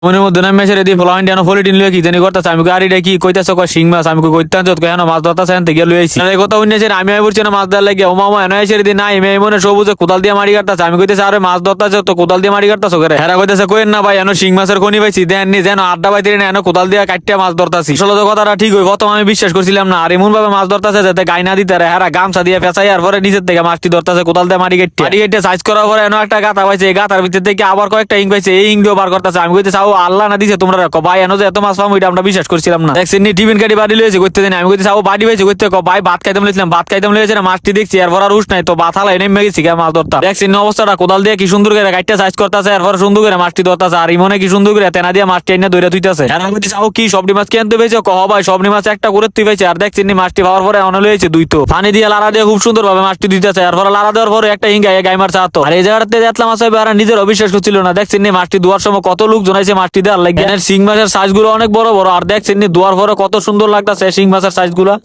মনের মধ্যে নামে এসে রেডি ফলো ইন্ডিয়ানো ফলিটিন লয়ে কি জানি করতেছে আমি গাড়িটা কি কইতাছে কয় শিং মাছ আমি কইতাম যত কেন মাছ ধরতেছে এনতে গিয়ে লইছি এই কথা উন্নেছে আমি আই বলছি না মাছ ধরার লাগে ও মামা এনে এসে রেডি নাই আমি মনে সবুজে কোদাল দিয়ে মারি কাটতাছে আমি কইতেছি আরে মাছ ধরতেছে তো কোদাল দিয়ে মারি কাটতাছো করে হেরা কইতেছে কইেন না ভাই এনো শিং মাছের খনি পাইছি দেন নি যেন আড্ডা পাইতে না এনো কোদাল দিয়ে কাটতে মাছ ধরতাছি আসলে তো কথাটা ঠিক হই প্রথম আমি বিশ্বাস করছিলাম না আর এমন ভাবে মাছ ধরতেছে যাতে গাই না দিতে হেরা গামছা দিয়ে পেঁচাই আর পরে নিচের থেকে মাছটি ধরতেছে কোদাল দিয়ে মারি কেটে সাইজ করার পরে এনো একটা গাতা পাইছে এই গাতার ভিতর থেকে আবার কয়েকটা ইং পাইছে এই ইং দিয়ে বার করতেছে আমি কইতেছি আও আল্লাহ না দিছে তোমরা রাখো ভাই এনো যে এত মাছ পাবো এটা আমরা বিশ্বাস করছিলাম না দেখছেন নি টিফিন কাটি বাড়ি লইছে করতে দিন আমি কইতেছি আও বাড়ি পাইছে করতে ভাই ভাত খাইতাম লইছিলাম ভাত খাইতাম লইছে না মাছটি দেখছি আর পর আর উঠ নাই তো ভাত হালা এনে মেগেছি গা মাছ ধরতা দেখছেন নি অবস্থাটা কোদাল দিয়ে কি সুন্দর করে কাটতে সাইজ করতেছে আর পর সুন্দর করে মাছটি ধরতেছে আর ইমনে কি সুন্দর করে তেনা দিয়ে মাছটি এনে ধরে তুইতাছে আর আমি কইতেছি আও কি সবটি মাছ কেনতে পেয়েছে কহ ভাই সবটি মাছ একটা করে তুই পাইছে আর দেখছেন নি মাছটি পাওয়ার পরে অন লইছে দুই তো পানি দিয়ে লাড়া দিয়ে খুব সুন্দর ভাবে মাছটি দিতেছে আর পর লাড়া দেওয়ার পরে একটা হিঙ্গা গাই মাছ আতো আর এই জায়গাটাতে দেখলাম মাছ আর নিজের অবিশ্বাস করছিল না দেখছেন নি মাছটি দুয়ার সময় কত লোক জনাইছে মাছটি দেওয়ার লাগে শিং মাছের সাইজ গুলো অনেক বড় বড় আর দেখছেন নি দুয়ার পরে কত সুন্দর লাগতাছে শিং মাছের সাইজ গুলা।